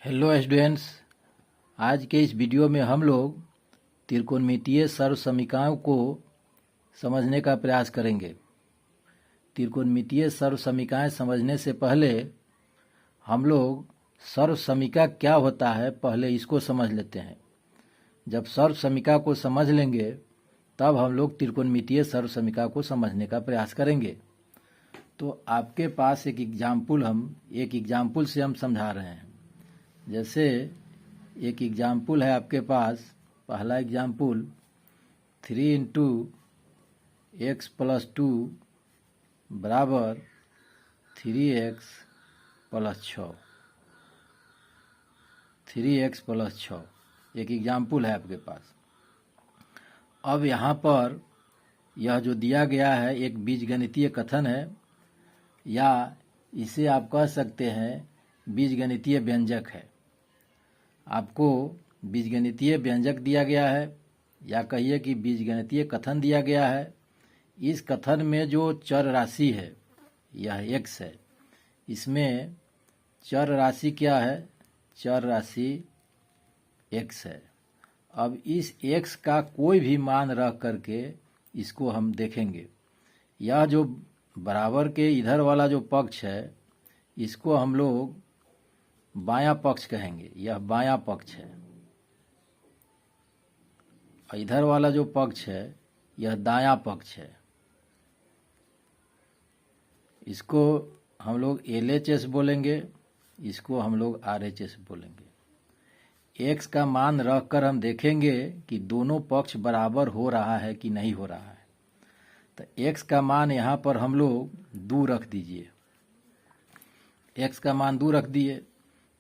Hello students. आज के इस वीडियो में हम लोग त्रिकोणमितीय सर्वसमीकरणों को समझने का प्रयास करेंगे। त्रिकोणमितीय सर्वसमीकरण समझने से पहले हम लोग सर्वसमीकरण क्या होता है पहले इसको समझ लेते हैं। जब सर्वसमीकरण को समझ लेंगे तब हम लोग त्रिकोणमितीय सर्वसमीकरण को समझने का प्रयास करेंगे। तो आपके पास एक एग्जाम्पल से हम समझा रहे हैं। जैसे एक एग्जाम्पल है आपके पास, पहला एग्जाम्पल 3 इंटू एक्स प्लस 2 बराबर 3x प्लस 6। 3x प्लस 6 एक एग्जाम्पल है आपके पास। अब यहाँ पर यह जो दिया गया है एक बीजगणितीय कथन है, या इसे आप कह सकते हैं बीजगणितीय व्यंजक है। आपको बीजगणितीय व्यंजक दिया गया है या कहिए कि बीजगणितीय कथन दिया गया है। इस कथन में जो चर राशि है यह x है। इसमें चर राशि क्या है? चर राशि x है। अब इस x का कोई भी मान रख करके इसको हम देखेंगे। यह जो बराबर के इधर वाला जो पक्ष है इसको हम लोग बायां पक्ष कहेंगे। यह बायां पक्ष है। इधर वाला जो पक्ष है यह दायां पक्ष है। इसको हम लोग LHS बोलेंगे, इसको हम लोग RHS बोलेंगे। x का मान रखकर हम देखेंगे कि दोनों पक्ष बराबर हो रहा है कि नहीं हो रहा है। तो x का मान यहाँ पर हम लोग 2 रख दीजिए। x का मान 2 रख दिए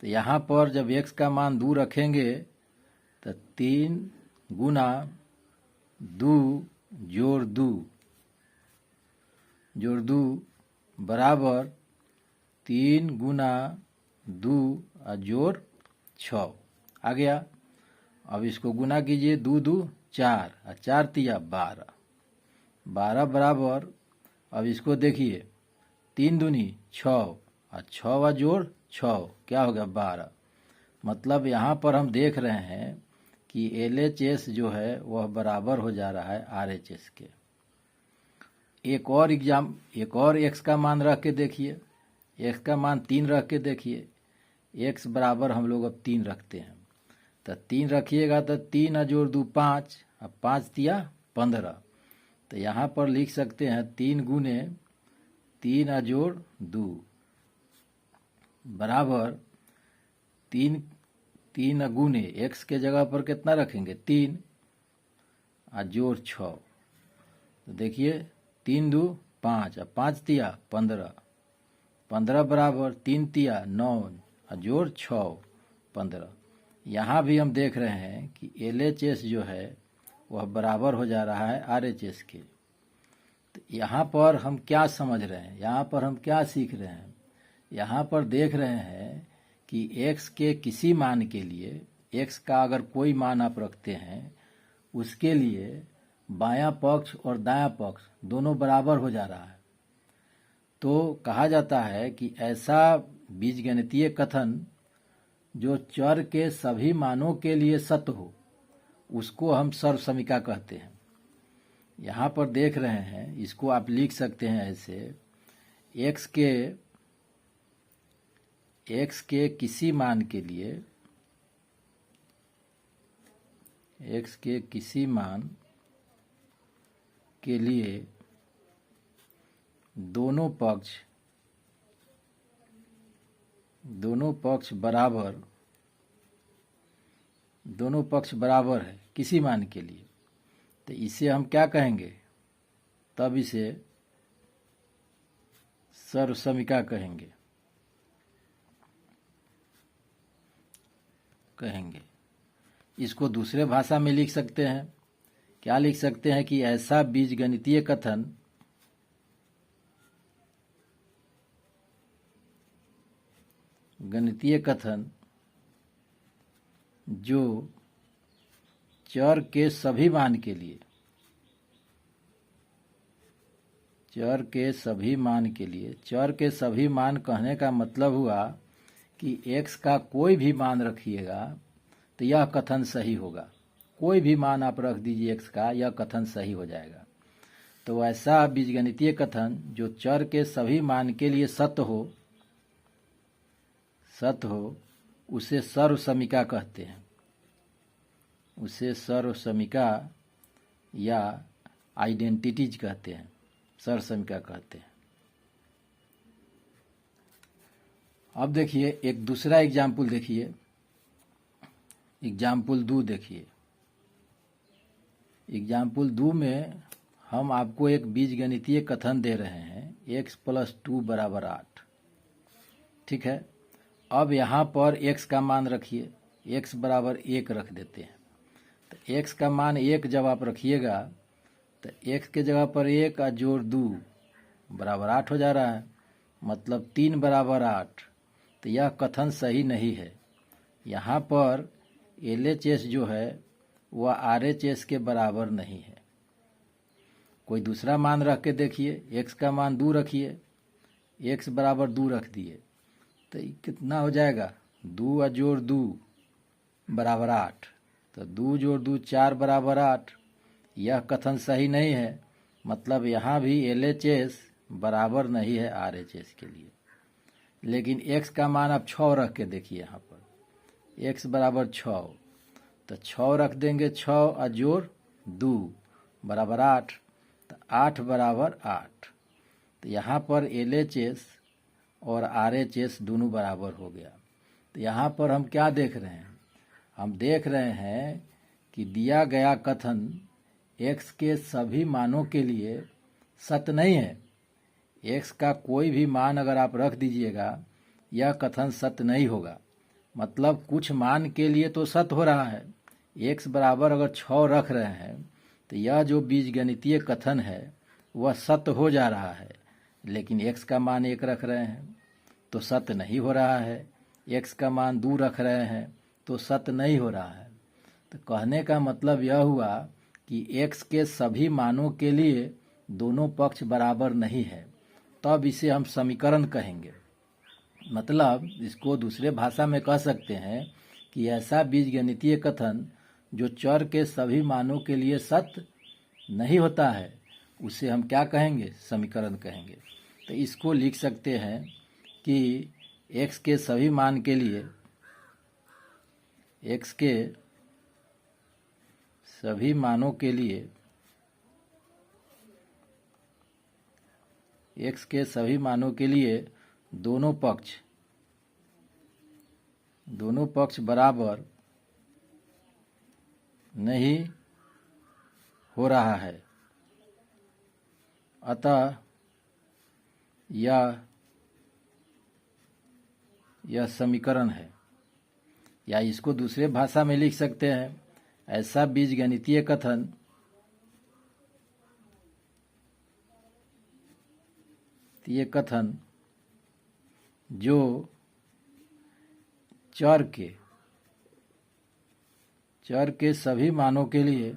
तो यहाँ पर जब x का मान 2 रखेंगे तो 3 गुना 2 जोड़ 2 बराबर 3 गुना 2 और जोड़ 6 आ गया। अब इसको गुना कीजिए, 2 2 4 और 4 तिया 12 बराबर, अब इसको देखिए 3 दूनी 6 और 6 व जोड़ 6 क्या होगा 12। मतलब यहाँ पर हम देख रहे हैं कि LHS जो है वह बराबर हो जा रहा है RHS के। एक और x का मान रख के देखिए। x का मान 3 रख के देखिए। x बराबर हम लोग अब 3 रखते हैं। तो 3 रखिएगा तो 3 और जोड़ 2 5 और 5 तिया 15। तो यहाँ पर लिख सकते हैं 3 गुने 3 और जोड़ 2 बराबर 3 गुने x के जगह पर कितना रखेंगे 3 और जोड़ 6। तो देखिए 3 2 5 और 5 तिया 15 बराबर 3 तिया 9 और जोड़ 6 15। यहाँ भी हम देख रहे हैं कि LHS जो है वह बराबर हो जा रहा है RHS के। तो यहाँ पर हम क्या समझ रहे हैं, यहाँ पर हम क्या सीख रहे हैं? यहाँ पर देख रहे हैं कि x के किसी मान के लिए, x का अगर कोई मान आप रखते हैं उसके लिए बायां पक्ष और दायां पक्ष दोनों बराबर हो जा रहा है। तो कहा जाता है कि ऐसा बीजगणितीय कथन जो चर के सभी मानों के लिए सत्य हो उसको हम सर्वसमीकरण कहते हैं। यहाँ पर देख रहे हैं, इसको आप लिख सकते हैं ऐसे, x के किसी मान के लिए, x के किसी मान के लिए दोनों पक्ष बराबर है किसी मान के लिए। तो इसे हम क्या कहेंगे? तब इसे सर्वसमीकरण कहेंगे। इसको दूसरे भाषा में लिख सकते हैं। क्या लिख सकते हैं कि ऐसा बीजगणितीय कथन जो चर के सभी मान के लिए, चर के सभी मान कहने का मतलब हुआ कि x का कोई भी मान रखिएगा तो यह कथन सही होगा। कोई भी मान आप रख दीजिए x का, यह कथन सही हो जाएगा। तो ऐसा बीजगणितीय कथन जो चर के सभी मान के लिए सत्य हो उसे सर्वसमीका कहते हैं। उसे सर्वसमीका या आइडेंटिटीज कहते हैं, सर्वसमीका कहते हैं। अब देखिए एक दूसरा एग्जाम्पल देखिए, एग्जाम्पल 2 देखिए। एग्जाम्पल 2 में हम आपको एक बीजगणितीय कथन दे रहे हैं x + 2 = 8। ठीक है, अब यहाँ पर x का मान रखिए, x = 1 रख देते हैं। तो x का मान 1 जब आप रखिएगा तो x के जगह पर 1 और जोड़ 2 बराबर 8 हो जा रहा है, मतलब 3 = 8। तो यह कथन सही नहीं है। यहाँ पर LHS जो है वह RHS के बराबर नहीं है। कोई दूसरा मान रख के देखिए, x का मान 2 रखिए, x = 2 रख दिए तो कितना हो जाएगा, 2 और जोड़ 2 बराबर 8। तो 2 जोड़ 2 4 = 8। यह कथन सही नहीं है, मतलब यहाँ भी LHS बराबर नहीं है RHS के लिए। लेकिन x का मान आप 6 रख के देखिए, यहाँ पर x = 6, तो 6 रख देंगे, 6 और जोड़ 2 बराबर 8। तो 8 = 8। तो यहाँ पर LHS और RHS दोनों बराबर हो गया। तो यहाँ पर हम क्या देख रहे हैं, हम देख रहे हैं कि दिया गया कथन x के सभी मानों के लिए सत्य नहीं है। x का कोई भी मान अगर आप रख दीजिएगा यह कथन सत्य नहीं होगा। मतलब कुछ मान के लिए तो सत्य हो रहा है, x बराबर अगर 6 रख रहे हैं तो यह जो बीजगणितीय कथन है वह सत्य हो जा रहा है। लेकिन x का मान 1 रख रहे हैं तो सत्य नहीं हो रहा है, x का मान 2 रख रहे हैं तो सत्य नहीं हो रहा है। तो कहने का मतलब यह हुआ कि x के सभी मानों के लिए दोनों पक्ष बराबर नहीं है, तब इसे हम समीकरण कहेंगे। मतलब इसको दूसरे भाषा में कह सकते हैं कि ऐसा बीजगणितीय कथन जो चर के सभी मानों के लिए सत्य नहीं होता है उसे हम क्या कहेंगे, समीकरण कहेंगे। तो इसको लिख सकते हैं कि x के सभी मान के लिए, x के सभी मानों के लिए, x के सभी मानों के लिए दोनों पक्ष बराबर नहीं हो रहा है, अतः यह समीकरण है। या इसको दूसरे भाषा में लिख सकते हैं, ऐसा बीजगणितीय कथन जो चर के सभी मानों के लिए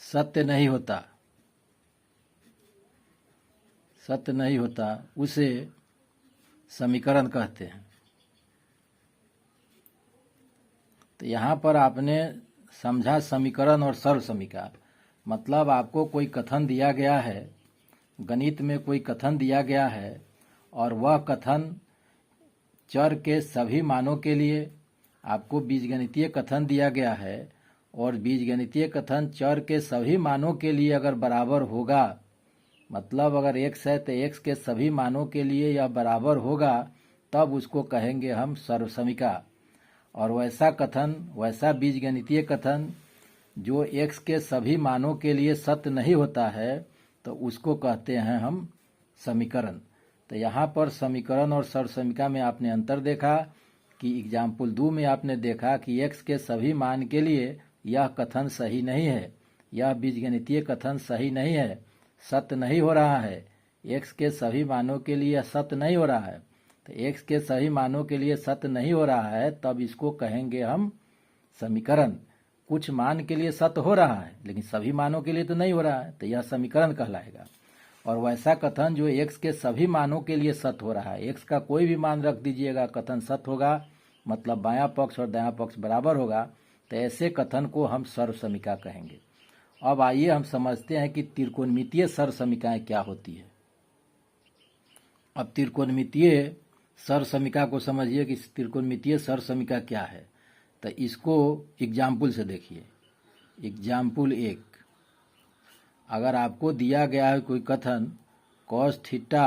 सत्य नहीं होता, उसे समीकरण कहते हैं। तो यहाँ पर आपने समझा समीकरण और सर्वसमीका। मतलब आपको कोई कथन दिया गया है, गणित में कोई कथन दिया गया है और वह कथन चर के सभी मानों के लिए आपको बीजगणितीय कथन दिया गया है और बीजगणितीय कथन चर के सभी मानों के लिए अगर बराबर होगा, मतलब अगर x है तो x के सभी मानों के लिए यह बराबर होगा, तब उसको कहेंगे हम सर्वसमीका। और वैसा बीजगणितीय कथन जो x के सभी मानों के लिए सत्य नहीं होता है तो उसको कहते हैं हम समीकरण। तो यहाँ पर समीकरण और सर्वसमीका में आपने अंतर देखा कि एग्जाम्पल 2 में आपने देखा कि x के सभी मान के लिए यह कथन सही नहीं है, यह बीजगणितीय कथन सही नहीं है, सत्य नहीं हो रहा है। x के सभी मानों के लिए सत्य नहीं हो रहा है, तो x के सभी मानों के लिए सत्य नहीं हो रहा है, तब इसको कहेंगे हम समीकरण। कुछ मान के लिए सत्य हो रहा है लेकिन सभी मानों के लिए तो नहीं हो रहा है, तो यह समीकरण कहलाएगा। और वैसा कथन जो x के सभी मानों के लिए सत्य हो रहा है। x का कोई भी मान रख दीजिएगा, कथन सत्य होगा, मतलब बायां पक्ष और दायां पक्ष बराबर होगा, तो ऐसे कथन को हम सर्वसमीका कहेंगे। अब आइए हम समझते हैं कि त्रिकोणमितीय सर्वसमीकाएं क्या होती है। अब त्रिकोणमितीय सर्वसमीका को समझिए कि त्रिकोणमितीय सर्वसमीका क्या है। तो इसको एग्जाम्पल से देखिए। एग्जाम्पल 1, अगर आपको दिया गया है कोई कथन कॉस थीटा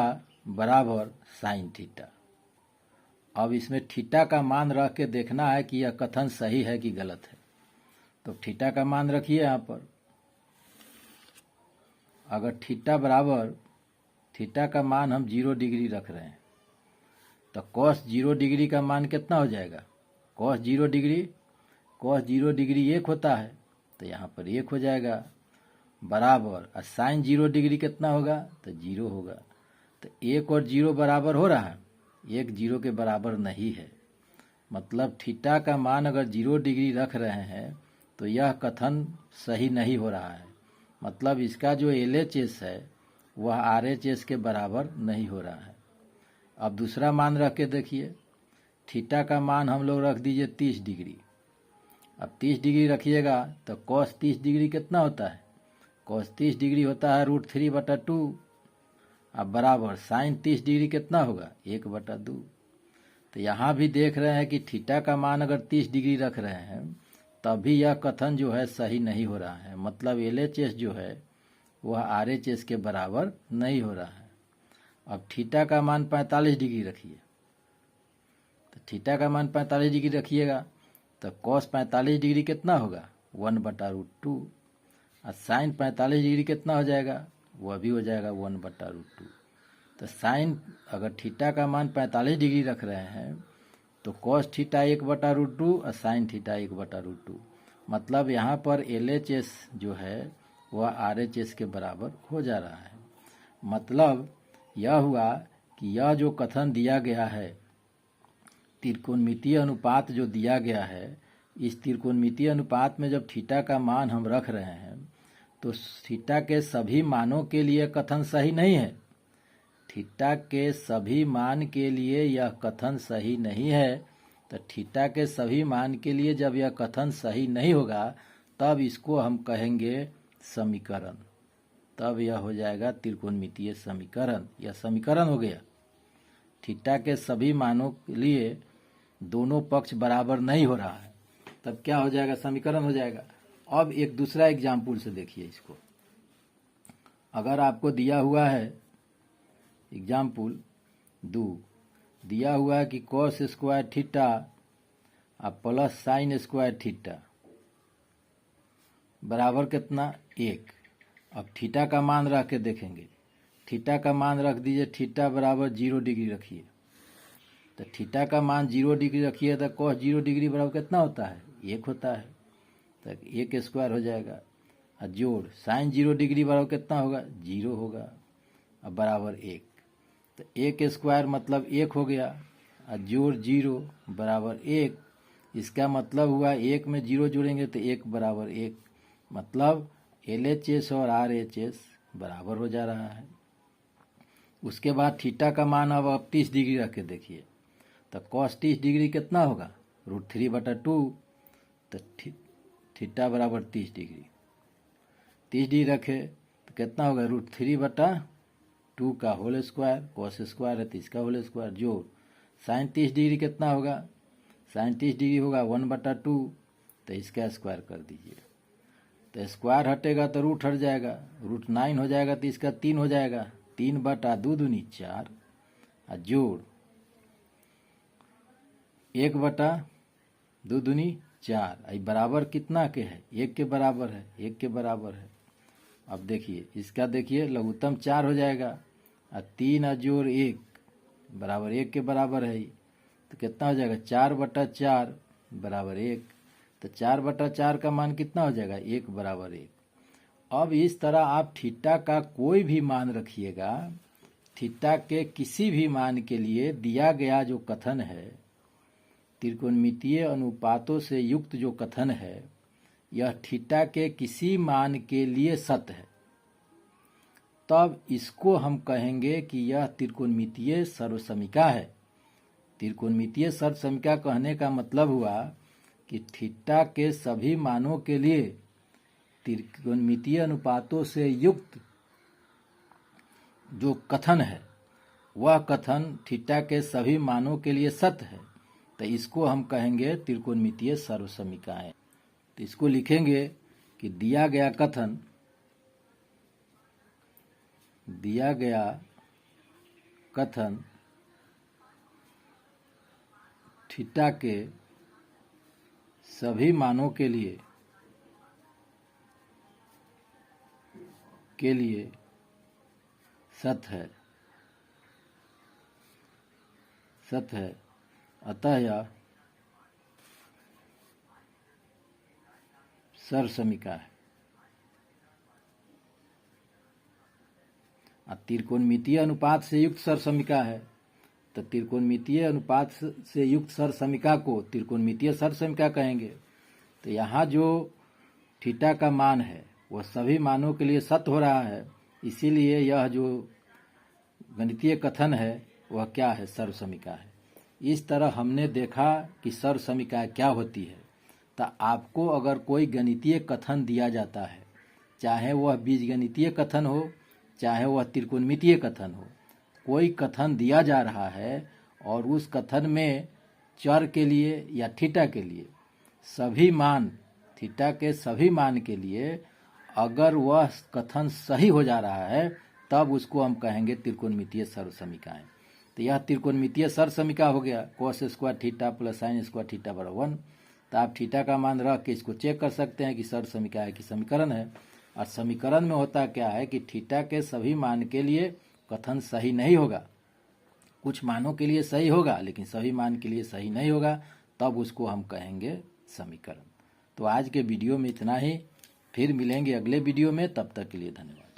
बराबर साइन थीटा, अब इसमें थीटा का मान रख के देखना है कि यह कथन सही है कि गलत है। तो थीटा का मान रखिए यहाँ पर। अगर थीटा बराबर, थीटा का मान हम 0 डिग्री रख रहे हैं, तो कॉस 0 डिग्री का मान कितना हो जाएगा? कॉस 0 डिग्री, कॉस 0 डिग्री 1 होता है, तो यहाँ पर 1 हो जाएगा, बराबर, और साइन 0 डिग्री कितना होगा? तो 0 होगा। तो 1 और 0 बराबर हो रहा है, 1 0 के बराबर नहीं है। मतलब थीटा का मान अगर 0 डिग्री रख रहे हैं तो यह कथन सही नहीं हो रहा है। मतलब इसका जो LHS है वह RHS के बराबर नहीं हो रहा है। अब दूसरा मान रख के देखिए। थीटा का मान हम लोग रख दीजिए 30 डिग्री। अब 30 डिग्री रखिएगा तो कॉस 30 डिग्री कितना होता है? कॉस 30 डिग्री होता है √3/2। अब बराबर साइन 30 डिग्री कितना होगा? 1/2। तो यहाँ भी देख रहे हैं कि थीटा का मान अगर 30 डिग्री रख रहे हैं तभी यह कथन जो है सही नहीं हो रहा है। मतलब LHS जो है वह RHS के बराबर नहीं हो रहा है। अब थीटा का मान 45 डिग्री रखिए। तो थीटा का मान 45 डिग्री रखिएगा तो कॉस 45 डिग्री कितना होगा? 1/√2। और साइन 45 डिग्री कितना हो जाएगा? वह भी हो जाएगा 1/√2। तो साइन, अगर थीटा का मान 45 डिग्री रख रहे हैं तो कॉस थीटा 1/√2 और साइन थीटा 1/√2। मतलब यहाँ पर LHS जो है वह RHS के बराबर हो जा रहा है। मतलब यह हुआ कि यह जो कथन दिया गया है, त्रिकोणमितीय अनुपात जो दिया गया है, इस त्रिकोणमितीय अनुपात में जब थीटा का मान हम रख रहे हैं तो थीटा के सभी मानों के लिए कथन सही नहीं है। थीटा के सभी मान के लिए यह कथन सही नहीं है। तो थीटा के सभी मान के लिए जब यह कथन सही नहीं होगा तब इसको हम कहेंगे समीकरण। तब यह हो जाएगा त्रिकोणमितीय समीकरण। यह समीकरण हो गया। थीटा के सभी मानों के लिए दोनों पक्ष बराबर नहीं हो रहा है, तब क्या हो जाएगा? समीकरण हो जाएगा। अब एक दूसरा एग्जाम्पल से देखिए इसको। अगर आपको दिया हुआ है एग्जाम्पल 2, दिया हुआ है कि कॉस स्क्वायर थीटा और प्लस साइन स्क्वायर थीटा बराबर कितना? 1। अब थीटा का मान रख के देखेंगे। थीटा का मान रख दीजिए, थीटा बराबर 0 डिग्री रखिए। तो थीटा का मान 0 डिग्री रखिए तो कॉस 0 डिग्री बराबर कितना होता है? 1 होता है। तो 1 स्क्वायर हो जाएगा। और जोड़ साइन 0 डिग्री बराबर कितना होगा? 0 होगा। अब बराबर 1। तो 1 स्क्वायर मतलब 1 हो गया, और जोड़ 0 बराबर 1। इसका मतलब हुआ 1 में 0 जोड़ेंगे तो 1 बराबर 1। मतलब LHS और RHS बराबर हो जा रहा है। उसके बाद थीटा का मान अब आप 30 डिग्री रख के देखिए। तो कॉस 30 डिग्री कितना होगा? √3/2। तो थीटा बराबर 30 डिग्री। 30 डिग्री रखे तो कितना होगा? √3/2 का होल स्क्वायर। कॉस स्क्वायर है तो इसका होल स्क्वायर। जोड़ साइन 30 डिग्री कितना होगा? साइन 30 डिग्री होगा 1/2। तो इसका स्क्वायर कर दीजिए। तो स्क्वायर हटेगा तो रूट हट जाएगा, √9 हो जाएगा तो इसका 3 हो जाएगा। 3/2 दूनी 4। और जोड़ 1/2 दूनी 4। आई बराबर कितना के है? 1 के बराबर है। 1 के बराबर है। अब देखिए इसका, देखिए लघुत्तम 4 हो जाएगा, और 3 और जोड़ 1 बराबर 1 के बराबर है। तो कितना हो जाएगा? 4/4 बराबर 1। तो 4/4 का मान कितना हो जाएगा? 1 बराबर 1। अब इस तरह आप थीटा का कोई भी मान रखिएगा, थीटा के किसी भी मान के लिए दिया गया जो कथन है, त्रिकोणमितीय अनुपातों से युक्त जो कथन है, यह थीटा के किसी मान के लिए सत्य है। तब इसको हम कहेंगे कि यह त्रिकोणमितीय सर्वसमीका है। त्रिकोणमितीय सर्वसमीका कहने का मतलब हुआ कि थीटा के सभी मानों के लिए त्रिकोणमितीय अनुपातों से युक्त जो कथन है वह कथन थीटा के सभी मानों के लिए सत्य है, तो इसको हम कहेंगे त्रिकोणमितीय सर्वसमीकाएं। तो इसको लिखेंगे कि दिया गया कथन थीटा के सभी मानों के लिए सत्य है, अतः यह सर्वसमीका है। त्रिकोणमितीय अनुपात से युक्त सर्वसमीका है, तो त्रिकोणमितीय अनुपात से युक्त सर्वसमीका को त्रिकोणमितीय सर्वसमीका कहेंगे। तो यहाँ जो थीटा का मान है वह सभी मानों के लिए सत्य हो रहा है, इसीलिए यह जो गणितीय कथन है वह क्या है, सर्वसमीका है। इस तरह हमने देखा कि सर्वसमीका क्या होती है। तो आपको अगर कोई गणितीय कथन दिया जाता है, चाहे वह बीजगणितीय कथन हो चाहे वह त्रिकोणमितीय कथन हो, कोई कथन दिया जा रहा है और उस कथन में चर के लिए या थीटा के लिए सभी मान, थीटा के सभी मान के लिए अगर वह कथन सही हो जा रहा है तब उसको हम कहेंगे त्रिकोणमितीय सर्वसमीकाएं। तो यह त्रिकोणमितीय सर्वसमीका हो गया cos square theta plus sin square theta बराबर 1। तो आप थीटा का मान रख के इसको चेक कर सकते हैं कि सर्वसमीका है कि समीकरण है। और समीकरण में होता क्या है कि थीटा के सभी मान के लिए कथन सही नहीं होगा, कुछ मानों के लिए सही होगा लेकिन सभी मान के लिए सही नहीं होगा, तब उसको हम कहेंगे समीकरण। तो आज के वीडियो में इतना ही, फिर मिलेंगे अगले वीडियो में, तब तक के लिए धन्यवाद।